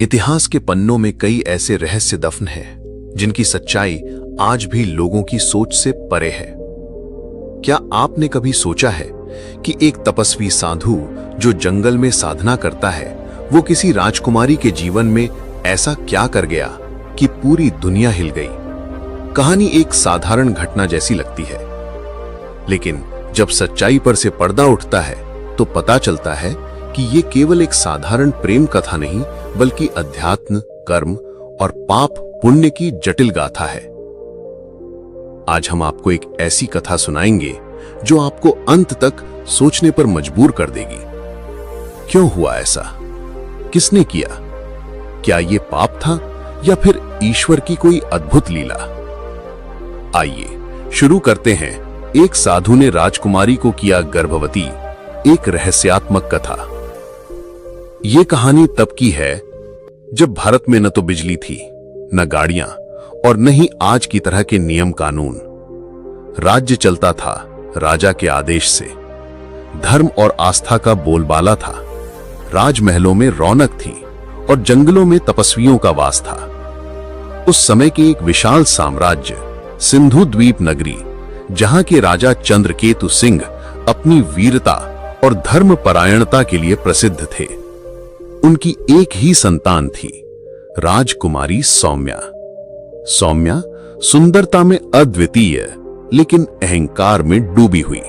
इतिहास के पन्नों में कई ऐसे रहस्य दफन हैं जिनकी सच्चाई आज भी लोगों की सोच से परे है। क्या आपने कभी सोचा है कि एक तपस्वी साधु जो जंगल में साधना करता है, वो किसी राजकुमारी के जीवन में ऐसा क्या कर गया कि पूरी दुनिया हिल गई। कहानी एक साधारण घटना जैसी लगती है, लेकिन जब सच्चाई पर से पर्दा उठता है तो पता चलता है कि ये केवल एक साधारण प्रेम कथा नहीं, बल्कि अध्यात्म, कर्म और पाप पुण्य की जटिल गाथा है। आज हम आपको एक ऐसी कथा सुनाएंगे जो आपको अंत तक सोचने पर मजबूर कर देगी। क्यों हुआ ऐसा? किसने किया? क्या ये पाप था या फिर ईश्वर की कोई अद्भुत लीला? आइए शुरू करते हैं। एक साधु ने राजकुमारी को किया गर्भवती, एक रहस्यात्मक कथा। ये कहानी तब की है जब भारत में न तो बिजली थी, न गाड़ियां और न ही आज की तरह के नियम कानून। राज्य चलता था राजा के आदेश से। धर्म और आस्था का बोलबाला था। राजमहलों में रौनक थी और जंगलों में तपस्वियों का वास था। उस समय के एक विशाल साम्राज्य, सिंधु द्वीप नगरी, जहां के राजा चंद्रकेतु सिंह अपनी वीरता और धर्म परायणता के लिए प्रसिद्ध थे। उनकी एक ही संतान थी, राजकुमारी सौम्या। सौम्या सुंदरता में अद्वितीय, लेकिन अहंकार में डूबी हुई,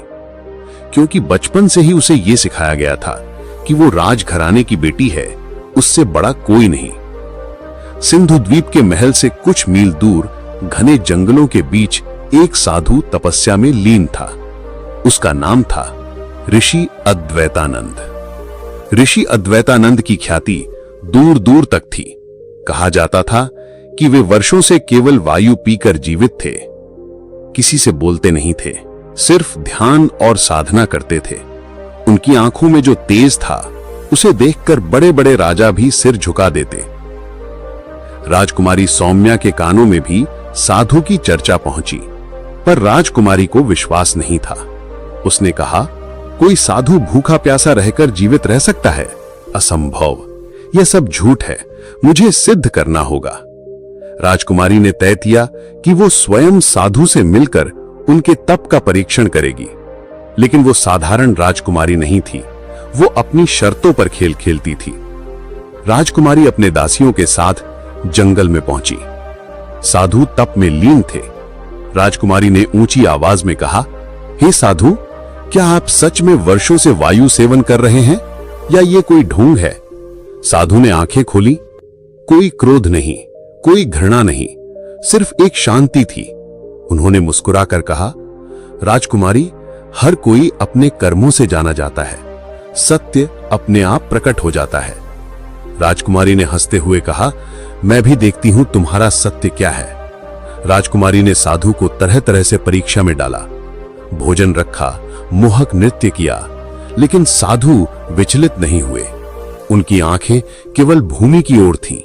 क्योंकि बचपन से ही उसे यह सिखाया गया था कि वो राजघराने की बेटी है, उससे बड़ा कोई नहीं। सिंधु द्वीप के महल से कुछ मील दूर घने जंगलों के बीच एक साधु तपस्या में लीन था। उसका नाम था ऋषि अद्वैतानंद। ऋषि अद्वैतानंद की ख्याति दूर दूर तक थी। कहा जाता था कि वे वर्षों से केवल वायु पीकर जीवित थे। किसी से बोलते नहीं थे, सिर्फ ध्यान और साधना करते थे। उनकी आंखों में जो तेज था, उसे देखकर बड़े बड़े राजा भी सिर झुका देते। राजकुमारी सौम्या के कानों में भी साधु की चर्चा पहुंची, पर राजकुमारी को विश्वास नहीं था। उसने कहा, कोई साधु भूखा प्यासा रहकर जीवित रह सकता है? असंभव, यह सब झूठ है, मुझे सिद्ध करना होगा। राजकुमारी ने तय किया कि वो स्वयं साधु से मिलकर उनके तप का परीक्षण करेगी। लेकिन वो साधारण राजकुमारी नहीं थी, वो अपनी शर्तों पर खेल खेलती थी। राजकुमारी अपने दासियों के साथ जंगल में पहुंची। साधु तप में लीन थे। राजकुमारी ने ऊंची आवाज में कहा, हे साधु, क्या आप सच में वर्षों से वायु सेवन कर रहे हैं या ये कोई ढोंग है? साधु ने आंखें खोली। कोई क्रोध नहीं, कोई घृणा नहीं, सिर्फ एक शांति थी। उन्होंने मुस्कुराकर कहा, राजकुमारी, हर कोई अपने कर्मों से जाना जाता है, सत्य अपने आप प्रकट हो जाता है। राजकुमारी ने हंसते हुए कहा, मैं भी देखती हूं तुम्हारा सत्य क्या है। राजकुमारी ने साधु को तरह तरह से परीक्षा में डाला। भोजन रखा, मोहक नृत्य किया, लेकिन साधु विचलित नहीं हुए। उनकी आंखें केवल भूमि की ओर थीं।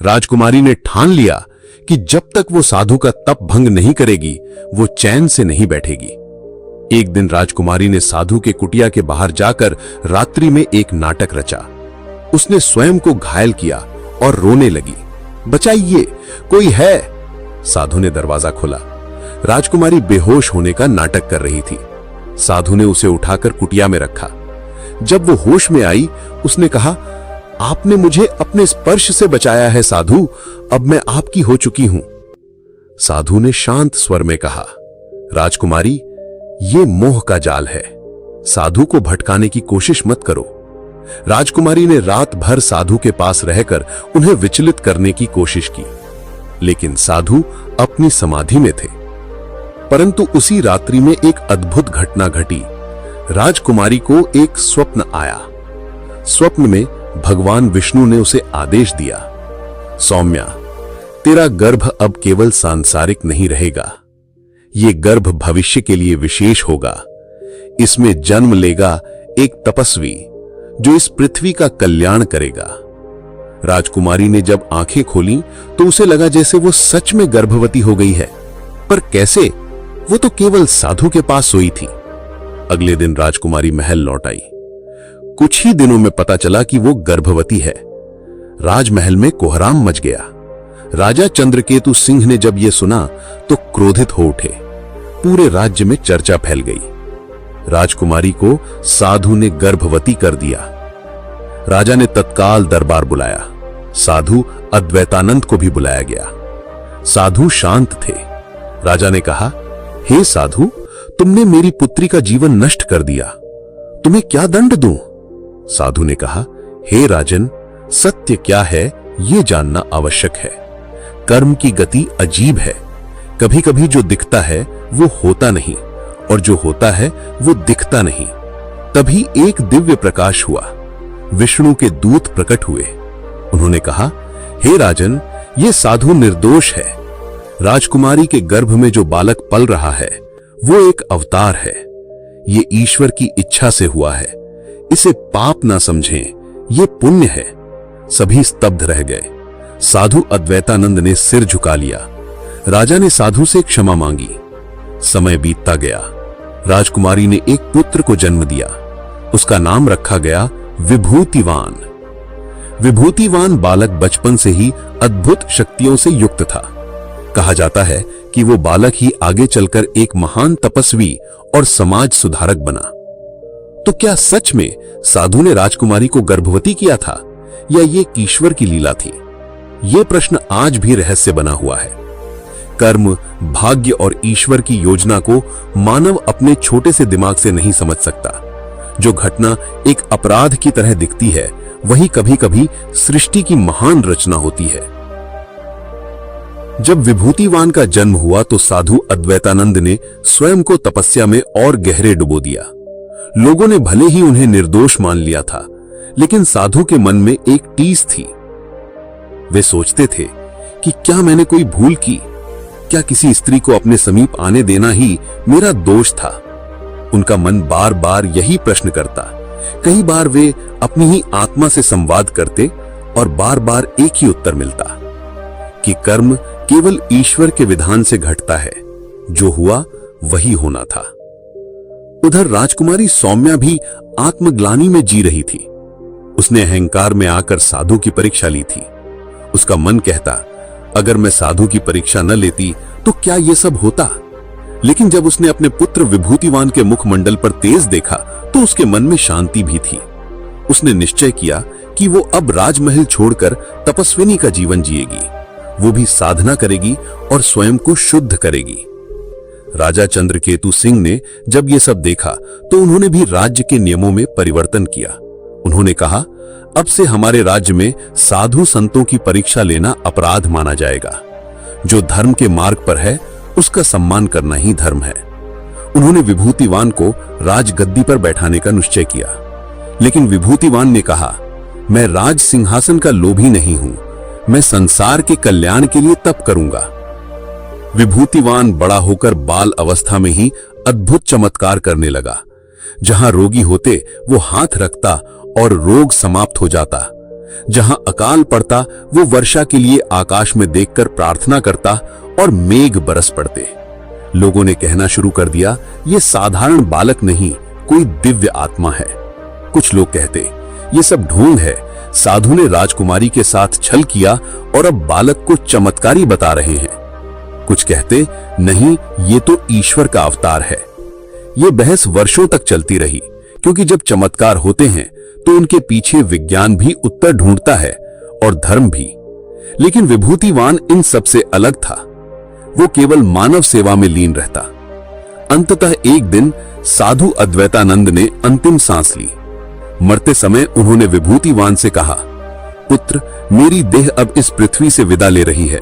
राजकुमारी ने ठान लिया कि जब तक वो साधु का तप भंग नहीं करेगी, वो चैन से नहीं बैठेगी। एक दिन राजकुमारी ने साधु के कुटिया के बाहर जाकर रात्रि में एक नाटक रचा। उसने स्वयं को घायल किया और रोने लगी, बचाइए, कोई है। साधु ने दरवाजा खोला। राजकुमारी बेहोश होने का नाटक कर रही थी। साधु ने उसे उठाकर कुटिया में रखा। जब वो होश में आई, उसने कहा, आपने मुझे अपने स्पर्श से बचाया है साधु, अब मैं आपकी हो चुकी हूं। साधु ने शांत स्वर में कहा, राजकुमारी, ये मोह का जाल है, साधु को भटकाने की कोशिश मत करो। राजकुमारी ने रात भर साधु के पास रहकर उन्हें विचलित करने की कोशिश की, लेकिन साधु अपनी समाधि में थे। परंतु उसी रात्रि में एक अद्भुत घटना घटी। राजकुमारी को एक स्वप्न आया। स्वप्न में भगवान विष्णु ने उसे आदेश दिया, सौम्या, तेरा गर्भ अब केवल सांसारिक नहीं रहेगा, ये गर्भ भविष्य के लिए विशेष होगा। इसमें जन्म लेगा एक तपस्वी जो इस पृथ्वी का कल्याण करेगा। राजकुमारी ने जब आंखें खोली तो उसे लगा जैसे वो सच में गर्भवती हो गई है। पर कैसे? वो तो केवल साधु के पास सोई थी। अगले दिन राजकुमारी महल लौट आई। कुछ ही दिनों में पता चला कि वो गर्भवती है। राजमहल में कोहराम मच गया। राजा चंद्रकेतु सिंह ने जब यह सुना तो क्रोधित हो उठे। पूरे राज्य में चर्चा फैल गई। राजकुमारी को साधु ने गर्भवती कर दिया। राजा ने तत्काल दरबार बुलाया। साधु अद्वैतानंद को भी बुलाया गया। साधु शांत थे। राजा ने कहा, हे साधु, तुमने मेरी पुत्री का जीवन नष्ट कर दिया, तुम्हें क्या दंड दूं? साधु ने कहा, हे राजन, सत्य क्या है यह जानना आवश्यक है। कर्म की गति अजीब है। कभी कभी जो दिखता है वो होता नहीं, और जो होता है वो दिखता नहीं। तभी एक दिव्य प्रकाश हुआ। विष्णु के दूत प्रकट हुए। उन्होंने कहा, हे राजन, ये साधु निर्दोष है। राजकुमारी के गर्भ में जो बालक पल रहा है वो एक अवतार है। ये ईश्वर की इच्छा से हुआ है। इसे पाप ना समझें, ये पुण्य है। सभी स्तब्ध रह गए। साधु अद्वैतानंद ने सिर झुका लिया। राजा ने साधु से क्षमा मांगी। समय बीतता गया। राजकुमारी ने एक पुत्र को जन्म दिया। उसका नाम रखा गया विभूतिवान। विभूतिवान बालक बचपन से ही अद्भुत शक्तियों से युक्त था। कहा जाता है कि वो बालक ही आगे चलकर एक महान तपस्वी और समाज सुधारक बना। तो क्या सच में साधु ने राजकुमारी को गर्भवती किया था, या ये ईश्वर की लीला थी? ये प्रश्न आज भी रहस्य बना हुआ है। कर्म, भाग्य और ईश्वर की योजना को मानव अपने छोटे से दिमाग से नहीं समझ सकता। जो घटना एक अपराध की तरह दिखती है, वही कभी कभी सृष्टि की महान रचना होती है। जब विभूतिवान का जन्म हुआ तो साधु अद्वैतानंद ने स्वयं को तपस्या में और गहरे डुबो दिया। लोगों ने भले ही उन्हें निर्दोष मान लिया था, लेकिन साधु के मन में एक टीस थी। वे सोचते थे कि क्या मैंने कोई भूल की? क्या किसी स्त्री को अपने समीप आने देना ही मेरा दोष था? उनका मन बार बार यही प्रश्न करता। कई बार वे अपनी ही आत्मा से संवाद करते और बार बार एक ही उत्तर मिलता कि कर्म केवल ईश्वर के विधान से घटता है, जो हुआ वही होना था। उधर राजकुमारी सौम्या भी आत्मग्लानि में जी रही थी। उसने अहंकार में आकर साधु की परीक्षा ली थी। उसका मन कहता, अगर मैं साधु की परीक्षा न लेती तो क्या यह सब होता? लेकिन जब उसने अपने पुत्र विभूतिवान के मुखमंडल पर तेज देखा तो उसके मन में शांति भी थी। उसने निश्चय किया कि वो अब राजमहल छोड़कर तपस्विनी का जीवन जिएगी। वो भी साधना करेगी और स्वयं को शुद्ध करेगी। राजा चंद्रकेतु सिंह ने जब ये सब देखा तो उन्होंने भी राज्य के नियमों में परिवर्तन किया। उन्होंने कहा, अब से हमारे राज्य में साधु संतों की परीक्षा लेना अपराध माना जाएगा। जो धर्म के मार्ग पर है उसका सम्मान करना ही धर्म है। उन्होंने विभूतिवान को राजगद्दी पर बैठाने का निश्चय किया, लेकिन विभूतिवान ने कहा, मैं राज सिंहासन का लोभी नहीं हूं, मैं संसार के कल्याण के लिए तप करूंगा। विभूतिवान बड़ा होकर बाल अवस्था में ही अद्भुत चमत्कार करने लगा। जहां रोगी होते वो हाथ रखता और रोग समाप्त हो जाता। जहां अकाल पड़ता वो वर्षा के लिए आकाश में देखकर प्रार्थना करता और मेघ बरस पड़ते। लोगों ने कहना शुरू कर दिया, ये साधारण बालक नहीं, कोई दिव्य आत्मा है। कुछ लोग कहते, ये सब ढोंग है, साधु ने राजकुमारी के साथ छल किया और अब बालक को चमत्कारी बता रहे हैं। कुछ कहते, नहीं, ये तो ईश्वर का अवतार है। ये बहस वर्षों तक चलती रही, क्योंकि जब चमत्कार होते हैं तो उनके पीछे विज्ञान भी उत्तर ढूंढता है और धर्म भी। लेकिन विभूतिवान इन सबसे अलग था। वो केवल मानव सेवा में लीन रहता। अंततः एक दिन साधु अद्वैतानंद ने अंतिम सांस ली। मरते समय उन्होंने विभूतिवान से कहा, पुत्र, मेरी देह अब इस पृथ्वी से विदा ले रही है,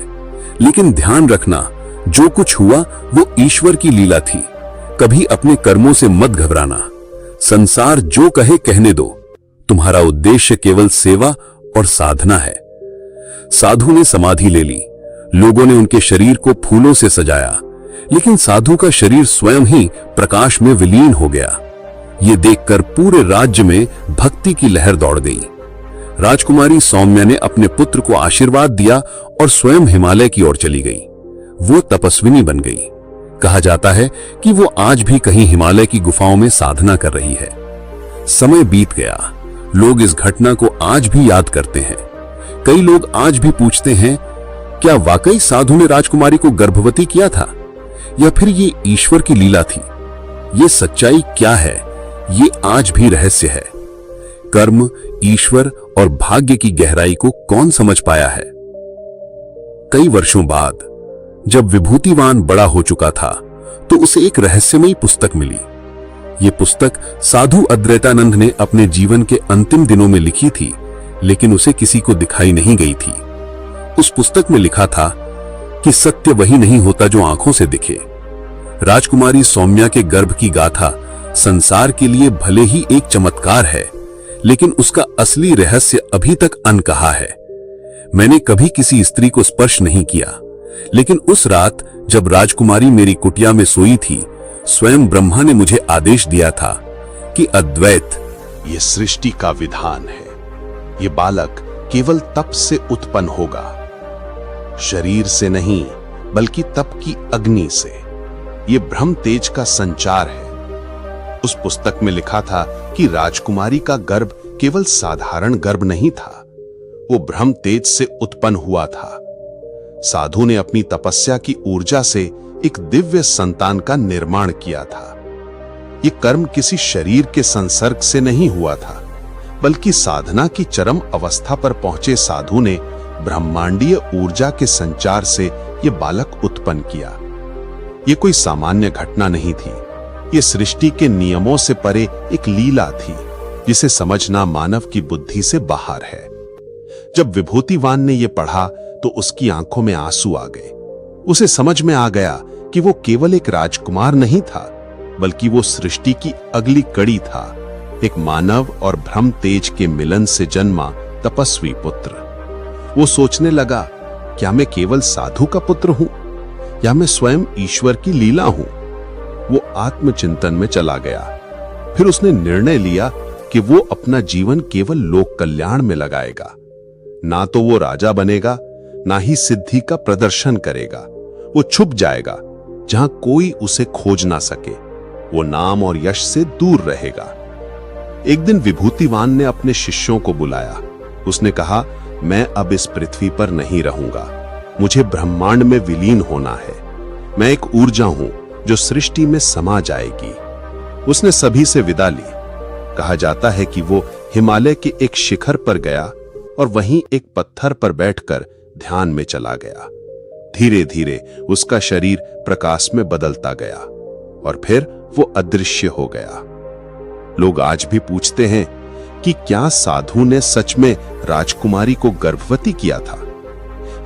लेकिन ध्यान रखना, जो कुछ हुआ वो ईश्वर की लीला थी। कभी अपने कर्मों से मत घबराना। संसार जो कहे कहने दो, तुम्हारा उद्देश्य केवल सेवा और साधना है। साधु ने समाधि ले ली। लोगों ने उनके शरीर को फूलों से सजाया, लेकिन साधु का शरीर स्वयं ही प्रकाश में विलीन हो गया। ये देखकर पूरे राज्य में भक्ति की लहर दौड़ गई। राजकुमारी सौम्या ने अपने पुत्र को आशीर्वाद दिया और स्वयं हिमालय की ओर चली गई। वो तपस्विनी बन गई। कहा जाता है कि वो आज भी कहीं हिमालय की गुफाओं में साधना कर रही है। समय बीत गया। लोग इस घटना को आज भी याद करते हैं। कई लोग आज भी पूछते हैं, क्या वाकई साधु ने राजकुमारी को गर्भवती किया था या फिर ये ईश्वर की लीला थी? ये सच्चाई क्या है, ये आज भी रहस्य है। कर्म, ईश्वर और भाग्य की गहराई को कौन समझ पाया है? कई वर्षों बाद जब विभूतिवान बड़ा हो चुका था तो उसे एक रहस्यमयी पुस्तक मिली। ये पुस्तक साधु अद्वैतानंद ने अपने जीवन के अंतिम दिनों में लिखी थी, लेकिन उसे किसी को दिखाई नहीं गई थी। उस पुस्तक में लिखा था कि सत्य वही नहीं होता जो आंखों से दिखे। राजकुमारी सौम्या के गर्भ की गाथा संसार के लिए भले ही एक चमत्कार है, लेकिन उसका असली रहस्य अभी तक अनकहा है। मैंने कभी किसी स्त्री को स्पर्श नहीं किया, लेकिन उस रात जब राजकुमारी मेरी कुटिया में सोई थी, स्वयं ब्रह्मा ने मुझे आदेश दिया था कि अद्वैत, ये सृष्टि का विधान है। ये बालक केवल तप से उत्पन्न होगा, शरीर से नहीं बल्कि तप की अग्नि से। ये ब्रह्म तेज का संचार है। उस पुस्तक में लिखा था कि राजकुमारी का गर्भ केवल साधारण गर्भ नहीं था, वो ब्रह्म तेज से उत्पन्न हुआ था। साधु ने अपनी तपस्या की ऊर्जा से एक दिव्य संतान का निर्माण किया था। ये कर्म किसी शरीर के संसर्ग से नहीं हुआ था, बल्कि साधना की चरम अवस्था पर पहुंचे साधु ने ब्रह्मांडीय ऊर्जा के संचार से ये बालक उत्पन्न किया। ये कोई सामान्य घटना नहीं थी, ये सृष्टि के नियमों से परे एक लीला थी, जिसे समझना मानव की बुद्धि से बाहर है। जब विभूतिवान ने यह पढ़ा तो उसकी आंखों में आंसू आ गए। उसे समझ में आ गया कि वो केवल एक राजकुमार नहीं था, बल्कि वो सृष्टि की अगली कड़ी था, एक मानव और ब्रह्म तेज के मिलन से जन्मा तपस्वी पुत्र। वो सोचने लगा, क्या मैं केवल साधु का पुत्र हूं या मैं स्वयं ईश्वर की लीला हूं? वो आत्मचिंतन में चला गया। फिर उसने निर्णय लिया कि वो अपना जीवन केवल लोक कल्याण में लगाएगा। ना तो वो राजा बनेगा, ना ही सिद्धि का प्रदर्शन करेगा। वो छुप जाएगा जहां कोई उसे खोज ना सके। वो नाम और यश से दूर रहेगा। एक दिन विभूतिवान ने अपने शिष्यों को बुलाया। उसने कहा, मैं अब इस पृथ्वी पर नहीं रहूंगा, मुझे ब्रह्मांड में विलीन होना है। मैं एक ऊर्जा हूं जो सृष्टि में समा जाएगी। उसने सभी से विदा ली। कहा जाता है कि वो हिमालय के एक शिखर पर गया और वहीं एक पत्थर पर बैठकर ध्यान में चला गया। धीरे धीरे उसका शरीर प्रकाश में बदलता गया और फिर वो अदृश्य हो गया। लोग आज भी पूछते हैं कि क्या साधु ने सच में राजकुमारी को गर्भवती किया था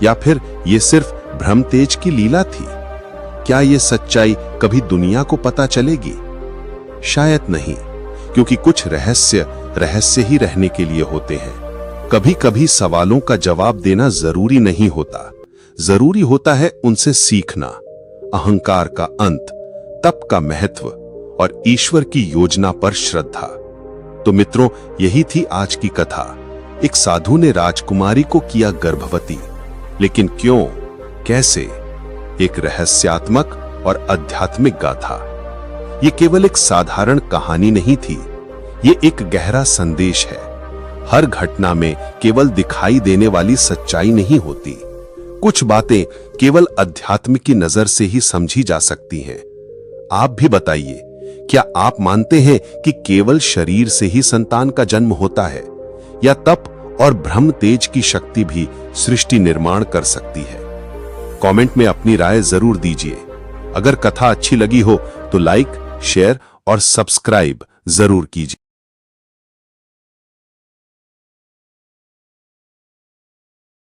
या फिर ये सिर्फ ब्रह्म तेज की लीला थी? क्या ये सच्चाई कभी दुनिया को पता चलेगी? शायद नहीं, क्योंकि कुछ रहस्य ही रहने के लिए होते हैं। कभी कभी सवालों का जवाब देना जरूरी नहीं होता, जरूरी होता है उनसे सीखना। अहंकार का अंत, तप का महत्व और ईश्वर की योजना पर श्रद्धा। तो मित्रों, यही थी आज की कथा। एक साधु ने राजकुमारी को किया गर्भवती, लेकिन क्यों, कैसे? एक रहस्यात्मक और आध्यात्मिक गाथा। ये केवल एक साधारण कहानी नहीं थी, ये एक गहरा संदेश है। हर घटना में केवल दिखाई देने वाली सच्चाई नहीं होती। कुछ बातें केवल अध्यात्म की नजर से ही समझी जा सकती हैं। आप भी बताइए, क्या आप मानते हैं कि केवल शरीर से ही संतान का जन्म होता है या तप और ब्रह्म तेज की शक्ति भी सृष्टि निर्माण कर सकती है? कमेंट में अपनी राय जरूर दीजिए। अगर कथा अच्छी लगी हो तो लाइक, शेयर और सब्सक्राइब जरूर कीजिए।